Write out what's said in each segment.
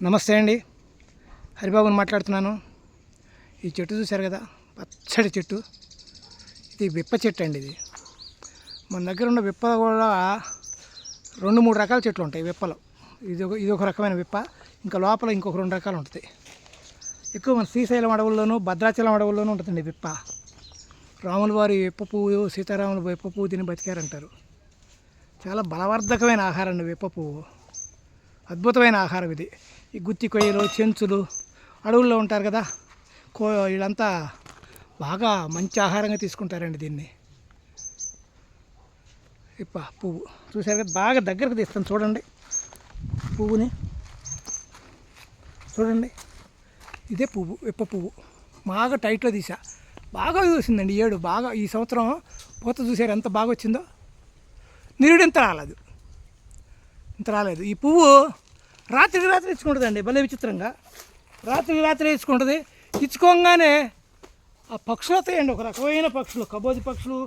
నమస్తే అండి, హరిబాబుని మాట్లాడుతున్నాను. ఈ చెట్టు చూశారు కదా, పచ్చడి చెట్టు. ఇది విప్ప చెట్టు అండి. ఇది మన దగ్గర ఉన్న విప్ప కూడా 2-3 రకాల చెట్లు ఉంటాయి విప్పలు. ఇది ఒక రకమైన విప్ప. ఇంకా లోపల ఇంకొక 2 రకాలు ఉంటాయి. ఎక్కువ మన శ్రీశైలం అడవుల్లోనూ భద్రాచలం అడవుల్లోనూ ఉంటుందండి విప్ప. రాముల వారి విప్ప పువ్వు, సీతారాముల విప్ప పువ్వు తిని బతికారంటారు. చాలా బలవర్ధకమైన ఆహారం అండి విప్ప పువ్వు. అద్భుతమైన ఆహారం ఇది. ఈ గుత్తి కొయ్యలు, చెంచులు అడవుల్లో ఉంటారు కదా, వీళ్ళంతా బాగా మంచి ఆహారంగా తీసుకుంటారండి దీన్ని. విప్ప పువ్వు చూసారు కదా, బాగా దగ్గరకు తీస్తాను చూడండి. పువ్వుని చూడండి, ఇదే పువ్వు, విప్ప పువ్వు. బాగా టైట్లో తీసా, బాగా చూసిందండి ఏడు. బాగా ఈ సంవత్సరం పూత చూసారు ఎంత బాగా వచ్చిందో. నిరుడు ఇంత రాలేదు. ఈ పువ్వు రాత్రికి రాత్రి ఇచ్చుకుంటుందండి, భలే విచిత్రంగా. రాత్రికి రాత్రి ఇచ్చుకుంటుంది. ఇచ్చుకోగానే ఆ పక్షులు వస్తాయండి, ఒక రకమైన పక్షులు, కబోది పక్షులు,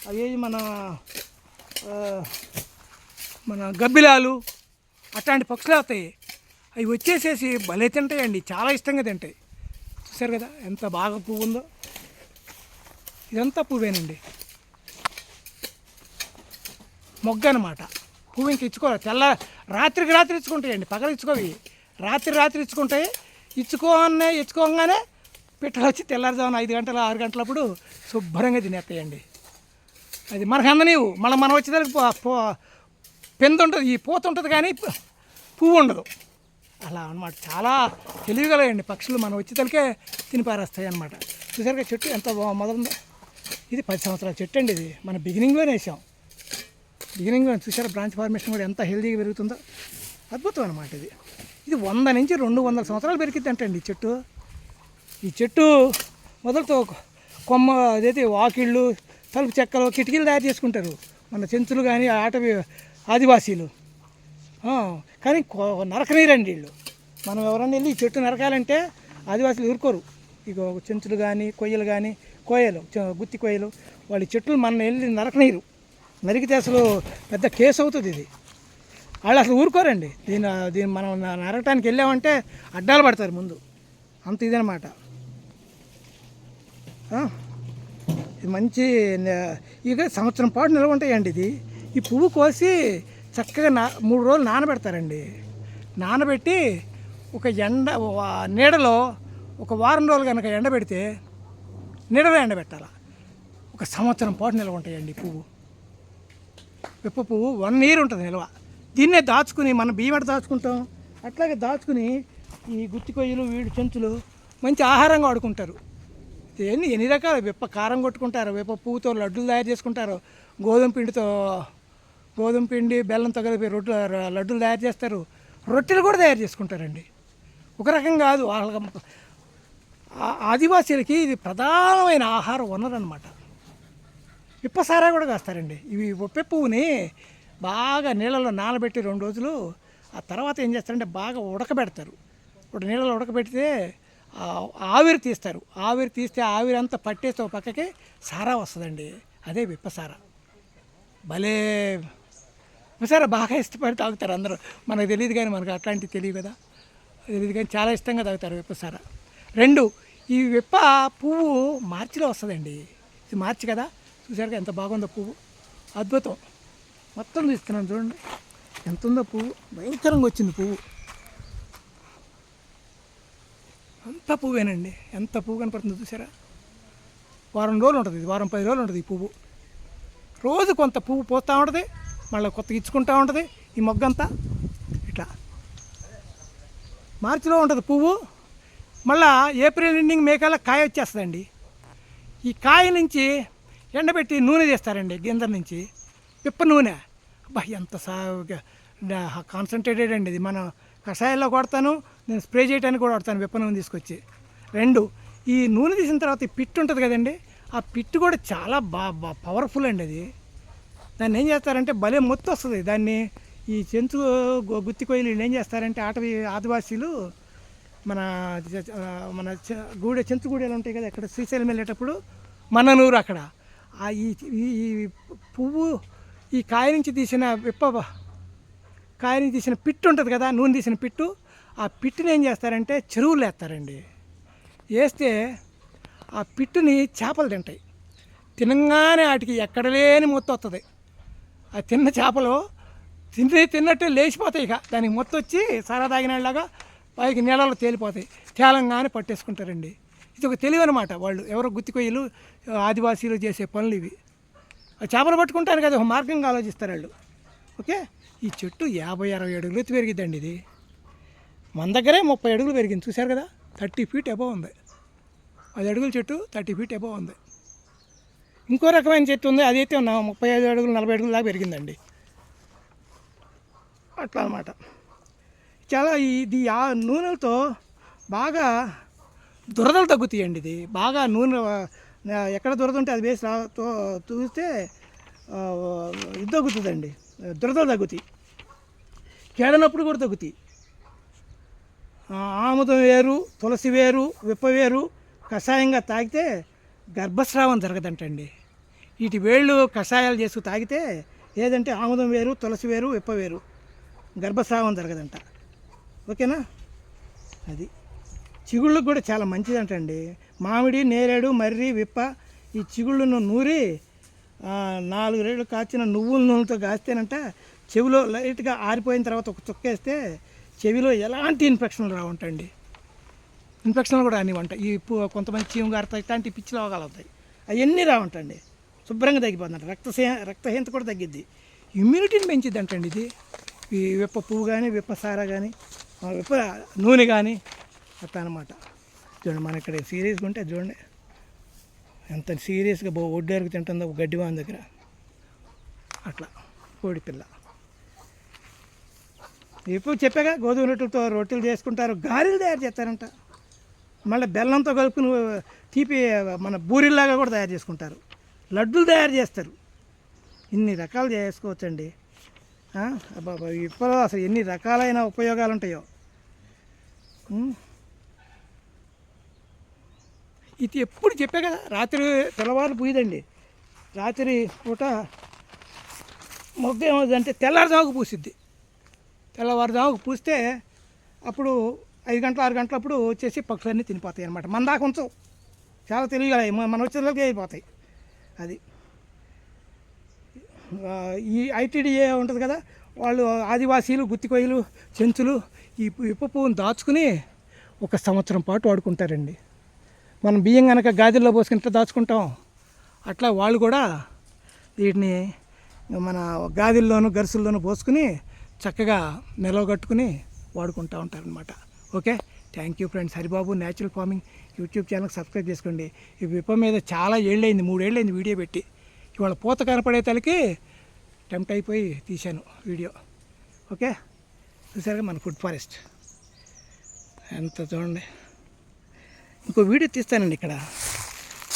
అవి మన గబ్బిలాలు, అట్లాంటి పక్షులు వస్తాయి. అవి వచ్చేసేసి భలే తింటాయండి, చాలా ఇష్టంగా తింటాయి. చూసారు కదా ఎంత బాగా పువ్వు ఉందో. ఇదంతా పువ్వేనండి, మొగ్గ అనమాట. పువ్వు ఇంక ఇచ్చుకోవాలి. రాత్రికి రాత్రి ఇచ్చుకుంటాయండి, పగలు ఇచ్చుకోవి. రాత్రి ఇచ్చుకుంటాయి. ఇచ్చుకోగానే పిట్టలు వచ్చి తెల్లారుజామున 5 గంటల 6 గంటలప్పుడు శుభ్రంగా తినేస్తాయండి. అది మనకు అందనీవు. మనం వచ్చేదానికి పెందు ఉంటుంది, ఈ పూత ఉంటుంది, కానీ పువ్వు ఉండదు. అలా అనమాట. చాలా తెలివిగలయండి పక్షులు. మనం వచ్చేతలకే తిని పారేస్తాయి అనమాట. చూసారుగా చెట్టు ఎంత మొదలుందో. ఇది 10 సంవత్సరాల చెట్టు అండి. ఇది మన బిగినింగ్లోనే వేసాం. బిగినింగ్లో చూసారా బ్రాంచ్ ఫార్మేషన్ కూడా ఎంత హెల్తీగా పెరుగుతుందో. అద్భుతం అనమాట. ఇది 100 నుంచి 200 సంవత్సరాలు పెరిగిద్ది అంటండి ఈ చెట్టు. ఈ చెట్టు మొదలుతో కొమ్మ అదైతే వాకిళ్ళు, తలుపు చెక్కలు, కిటికీలు తయారు చేసుకుంటారు మన చెంచులు కానీ ఆదివాసీలు. కానీ నరకనీరండి వీళ్ళు. మనం ఎవరన్నా వెళ్ళి ఈ చెట్టు నరకాలంటే ఆదివాసీలు ఊరుకోరు. ఇక చెంచులు కానీ కొయ్యలు కానీ గుత్తి కొయ్యలు, వాళ్ళ చెట్లు మన వెళ్ళి నరకనీరు. నరికితే అసలు పెద్ద కేసు అవుతుంది. ఇది వాళ్ళు అసలు ఊరుకోరండి. దీన్ని మనం నరకటానికి వెళ్ళామంటే అడ్డాలు పడతారు ముందు. అంత ఇదనమాట. ఇది మంచి ఇక సంవత్సరం పాటు నిల్వ ఉంటాయండి. ఈ పువ్వు కోసి చక్కగా 3 రోజులు నానబెడతారండి. నానబెట్టి ఒక నీడలో ఒక వారం రోజులు కనుక ఎండబెడితే, నీడలో ఎండబెట్టాలి. ఒక సంవత్సరం పాటు నిల్వ ఉంటాయండి పువ్వు. విప్ప పువ్వు 1 year ఉంటుంది నిల్వ. దీన్నే దాచుకుని మనం బియ్యం ఎట్ట దాచుకుంటాం, అట్లాగే దాచుకుని ఈ గుత్తి కొయ్యలు, వీడి చెంచులు మంచి ఆహారంగా వాడుకుంటారు. ఎన్ని రకాల విప్ప కారం కొట్టుకుంటారు, విప్ప పువ్వుతో లడ్డూలు తయారు చేసుకుంటారు, గోధుమ పిండి బెల్లంతో కలిపి లడ్డూలు తయారు చేస్తారు, రొట్టెలు కూడా తయారు చేసుకుంటారండి. ఒక రకం కాదు, వాళ్ళ ఆదివాసీలకి ఇది ప్రధానమైన ఆహార వనరు అనమాట. విప్పసారా కూడా కాస్తారండి. ఇవి విప్ప పువ్వుని బాగా నీళ్ళలో నానబెట్టి 2 రోజులు, ఆ తర్వాత ఏం చేస్తారంటే బాగా ఉడకబెడతారు. నీళ్ళలో ఉడకబెడితే ఆవిరి తీస్తారు. ఆవిరి తీస్తే ఆవిరి అంతా పట్టేస్తే ఒక పక్కకి సారా వస్తుందండి. అదే విప్పసారా. భలే విప్పసారా బాగా ఇష్టపడి తాగుతారు అందరూ. మనకు తెలియదు కానీ, మనకు అట్లాంటివి తెలియదు కదా, తెలియదు కానీ చాలా ఇష్టంగా తాగుతారు విప్పసారా. 2, ఈ విప్ప పువ్వు మార్చిలో వస్తుందండి. ఇది మార్చి కదా, చూసారుగా ఎంత బాగుందో పువ్వు. అద్భుతం. మొత్తం తీస్తున్నాను చూడండి ఎంత ఉందో పువ్వు. భయంకరంగా వచ్చింది పువ్వు. అంతా పువ్వేనండి. ఎంత పువ్వు కనపడుతుందో చూసారా. వారం రోజులు ఉంటుంది ఇది, వారం 10 రోజులు ఉంటుంది ఈ పువ్వు. రోజు కొంత పువ్వు పోస్తూ ఉంటుంది, మళ్ళీ కొత్తగా ఇచ్చుకుంటూ ఉంటుంది. ఈ మొగ్గంతా ఇట్లా మార్చిలో ఉంటుంది పువ్వు. మళ్ళీ ఏప్రిల్ ఎండింగ్ మే కల్లా కాయ వచ్చేస్తుందండి. ఈ కాయ నుంచి ఎండబెట్టి నూనె చేస్తారండి, గింజల నుంచి పిప్ప నూనె. అబ్బా ఎంత కాన్సన్ట్రేటెడ్ అండి ఇది. మనం కషాయాల్లో కొడతాను, నేను స్ప్రే చేయడానికి కూడా వాడతాను విప్ప నూనె తీసుకొచ్చి. 2, ఈ నూనె తీసిన తర్వాత ఈ పిట్టు ఉంటుంది కదండి, ఆ పిట్టు కూడా చాలా పవర్ఫుల్ అండి. అది దాన్ని ఏం చేస్తారంటే భలే మొత్తం వస్తుంది. దాన్ని ఈ చెంచు గుత్తి కొయ్యలు వీళ్ళు ఏం చేస్తారంటే ఆదివాసీలు మన చెంచు గూడెలు ఉంటాయి కదా, అక్కడ శ్రీశైలం వెళ్ళేటప్పుడు మననూరు అక్కడ ఈ పువ్వు, ఈ కాయ నుంచి తీసిన పిట్టు ఉంటుంది కదా, నూనె తీసిన పిట్టు, ఆ పిట్టుని ఏం చేస్తారంటే చెరువులు వేస్తారండి. వేస్తే ఆ పిట్టుని చేపలు తింటాయి. తినగానే వాటికి ఎక్కడ లేని మొత్తం వస్తుంది. ఆ తిన్న చేపలు తిన్నట్టే లేచిపోతాయి. ఇక దానికి మొత్తం వచ్చి సరా తాగినలాగా పైకి నీళ్ళలో తేలిపోతాయి. తేలంగానే పట్టేసుకుంటారండి. ఇది ఒక తెలివి అనమాట. వాళ్ళు ఎవరో గుత్తికొయ్యలు ఆదివాసీలు చేసే పనులు ఇవి. ఆ చేపలు పట్టుకుంటారు కదా, ఒక మార్గంగా ఆలోచిస్తారు వాళ్ళు. ఓకే, ఈ చెట్టు 50-60 అడుగులు ఎత్తు పెరిగిద్దండి. ఇది మన దగ్గరే 30 అడుగులు పెరిగింది. చూశారు కదా, 30 feet అబోవ్ ఉంది. 10 అడుగుల చెట్టు 30 feet అబోవ్ ఉంది. ఇంకో రకమైన చెట్టు ఉంది, అదైతే 35 అడుగులు 40 అడుగుల దాకా పెరిగిందండి. అట్లా అన్నమాట. చాలా ఇది ఆ నూనెలతో బాగా దురదలు తగ్గుతాయండి. ఇది బాగా నూనె ఎక్కడ దురద ఉంటే అది వేసి చూస్తే ఇది తగ్గుతుందండి, దురదలు తగ్గుతాయి. కేడనప్పుడు కూడా తగ్గుతాయి. ఆముదం వేరు, తులసి వేరు, విప్ప వేరు కషాయంగా తాగితే గర్భస్రావం జరగదంటండి. వీటి వేళ్ళు కషాయాలు చేసుకు తాగితే ఏదంటే ఆముదం వేరు, తులసి వేరు, విప్ప వేరు గర్భస్రావం జరగదంట. ఓకేనా. అది చిగుళ్ళకు కూడా చాలా మంచిదంటండి. మామిడి, నేరేడు, మర్రి, విప్ప ఈ చిగుళ్ళను నూరి 4 రేళ్ళు కాచిన నువ్వుల నూనెతో కాస్తేనంట చెవిలో లైట్గా ఆరిపోయిన తర్వాత ఒక చుక్కేస్తే చెవిలో ఎలాంటి ఇన్ఫెక్షన్లు రావుంటండి. ఇన్ఫెక్షన్లు కూడా అనివంట. ఈ కొంతమంది చీము గారుతాయి, ఇట్లాంటి పిచ్చి రోగాలు అవుతాయి, అవన్నీ రావుంటండి. శుభ్రంగా తగ్గిపోతుందంట. రక్తహీనత కూడా తగ్గిద్ది. ఇమ్యూనిటీని పెంచిద్ది అంటండి ఇది. ఈ విప్ప పువ్వు కానీ, విప్ప సారా కానీ, విప్ప నూనె కానీ అట్లా అనమాట. చూడండి, మన ఇక్కడ సీరియస్గా ఉంటే చూడండి ఎంత సీరియస్గా ఒడ్డేరుకు తింటుందో గడ్డి వాని దగ్గర. అట్లా కోడి పిల్ల. ఇప్పుడు చెప్పాగా, గోధుమ రొట్టెలతో రొట్టెలు చేసుకుంటారు, గారెలు తయారు చేస్తారంట. మళ్ళీ బెల్లంతో కలుపుకుని తీపి మన బూరిల్లాగా కూడా తయారు చేసుకుంటారు. లడ్డూలు తయారు చేస్తారు. ఇన్ని రకాలు చేసుకోవచ్చండి. ఇప్పుడు అసలు ఎన్ని రకాలైన ఉపయోగాలు ఉంటాయో. ఇది ఎప్పుడు చెప్పా కదా, రాత్రి తెల్లవారు పూయదండి. రాత్రి పూట మొగ్గ ఏమవుతుందంటే తెల్లారుజాముకు పూసిద్ది. తెల్లవారుజాముకు పూస్తే అప్పుడు 5 గంటలు 6 గంటలప్పుడు వచ్చేసి పక్షులన్నీ తినిపోతాయి అన్నమాట. మన దాకా ఉంచవు, చాలా తెలివిగా మనం వచ్చేదానికి అయిపోతాయి. అది ఈ ఐటీడీఏ ఉంటుంది కదా, వాళ్ళు ఆదివాసీలు, గుత్తికొయ్యలు, చెంచులు ఈ విప్ప పువ్వును దాచుకుని 1 సంవత్సరం పాటు వాడుకుంటారండి. మనం బియ్యం కనుక గాజుల్లో పోసుకుంటే దాచుకుంటాం, అట్లా వాళ్ళు కూడా వీటిని మన గాజుల్లోనూ గరుసుల్లోనూ పోసుకుని చక్కగా నిలవగట్టుకుని వాడుకుంటూ ఉంటారనమాట. Okay, thank you friends. Haribabu natural farming YouTube ఛానల్కి సబ్స్క్రైబ్ చేసుకోండి. ఈ విప్ప మీద చాలా ఏళ్ళైంది, 3 ఏళ్ళైంది వీడియో పెట్టి. ఇవాళ పూత కనపడే తలకి టెంప్ట్ అయిపోయి తీశాను వీడియో. ఓకే, చూసారుగా మన ఫుడ్ ఫారెస్ట్ ఎంత చూడండి. ఇంకో వీడియో తీస్తానండి ఇక్కడ,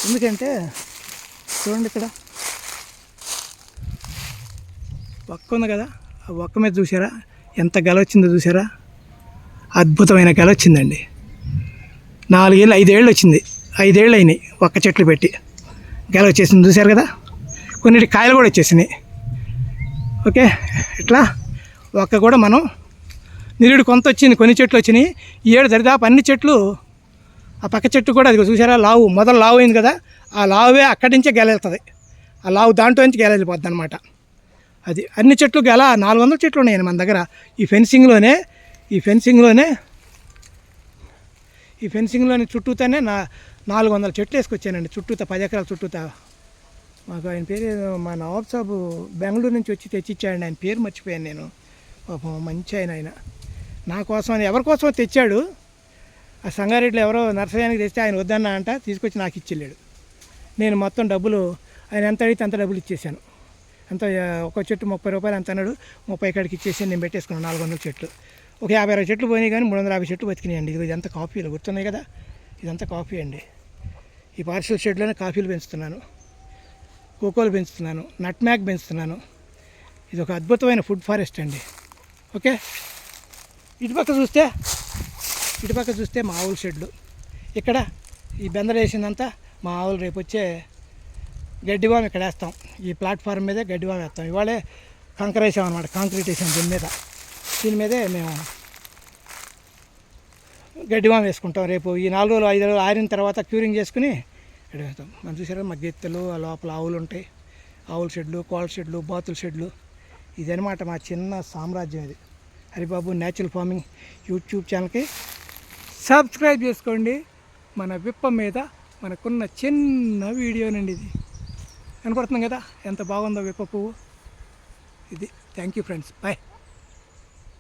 ఎందుకంటే చూడండి ఇక్కడ ఒక్క ఉంది కదా, ఆ ఒక్క మీద చూసారా ఎంత గెల వచ్చిందో చూసారా. అద్భుతమైన గెల వచ్చిందండి. 4 ఏళ్ళు 5 ఏళ్ళు వచ్చింది, 5 ఏళ్ళు అయినాయి ఒక్క చెట్లు పెట్టి గెల వచ్చేసింది. చూసారు కదా, కొన్నిటి కాయలు కూడా వచ్చేసినాయి. ఓకే, ఇట్లా ఒక్క కూడా మనం నిరుడు కొంత వచ్చింది, కొన్ని చెట్లు వచ్చినాయి. ఈ ఏడు దరిదాపు అన్ని చెట్లు, ఆ పక్క చెట్టు కూడా అది చూసారా లావు, మొదలు లావు అయింది కదా, ఆ లావే అక్కడి నుంచే గెల వెళ్తుంది. ఆ లావు దాంట్లో నుంచి గెల వెళ్ళిపోద్ది అనమాట. అది అన్ని చెట్లు గెల 400 చెట్లు ఉన్నాయండి మన దగ్గర. ఈ ఫెన్సింగ్లోనే చుట్టూతానే 400 చెట్లు వేసుకొచ్చానండి. చుట్టూతా 10 ఎకరాల చుట్టూతా. మాకు ఆయన పేరు మా నవాబ్ సాబు బెంగళూరు నుంచి వచ్చి తెచ్చిచ్చాడండి. ఆయన పేరు మర్చిపోయాను నేను. పాపం మంచి ఆయన నా కోసం ఎవరి కోసం తెచ్చాడు. ఆ సంగారెడ్డిలో ఎవరో నర్సరీకి తెస్తే ఆయన వద్దన్నా అంట, తీసుకొచ్చి నాకు ఇచ్చెళ్ళాడు. నేను మొత్తం డబ్బులు ఆయన ఎంత అడిగితే అంత డబ్బులు ఇచ్చేసాను. అంత ఒక చెట్టు 30 రూపాయలు అంత అన్నాడు, 30 కాడికి ఇచ్చేసి నేను పెట్టేసుకున్నాను. 400 చెట్లు, ఒక 50-60 చెట్లు పోయినాయి, కానీ 350 చెట్లు బతికినాయండి. ఇదంతా కాఫీలు గుర్తున్నాయి కదా, ఇదంతా కాఫీ అండి. ఈ పార్షల్ షెడ్లోనే కాఫీలు పెంచుతున్నాను, కోకోలు పెంచుతున్నాను, నట్ మ్యాగ్ పెంచుతున్నాను. ఇది ఒక అద్భుతమైన ఫుడ్ ఫారెస్ట్ అండి. ఓకే, ఇటుపక్క చూస్తే మా ఆవుల షెడ్లు. ఇక్కడ ఈ బెందర వేసిందంతా మా ఆవులు రేపు వచ్చే గడ్డివాము ఇక్కడ వేస్తాం. ఈ ప్లాట్ఫామ్ మీదే గడ్డివాము వేస్తాం. ఇవాళే కంకర వేసాం అనమాట, కాంక్రీట్ వేసాం దీని మీదే మేము గడ్డివామ వేసుకుంటాం. రేపు ఈ 4 రోజులు 5 రోజులు ఆరిన తర్వాత క్యూరింగ్ చేసుకుని రెడీ అవుతాం. మనం చూసారా మా గెత్తెలు, ఆ లోపల ఆవులు ఉంటాయి, ఆవుల షెడ్లు, కోళ్ళ షెడ్లు, బాతుల షెడ్లు. ఇదనమాట మా చిన్న సామ్రాజ్యం ఇది. హరిబాబు న్యాచురల్ ఫార్మింగ్ యూట్యూబ్ ఛానల్కి సబ్స్క్రైబ్ చేసుకోండి. మన విప్ప మీద మనకున్న చిన్న వీడియోనండి ఇది. కనపడుతుంది కదా ఎంత బాగుందో విప్ప పువ్వు ఇది. Thank you friends, bye.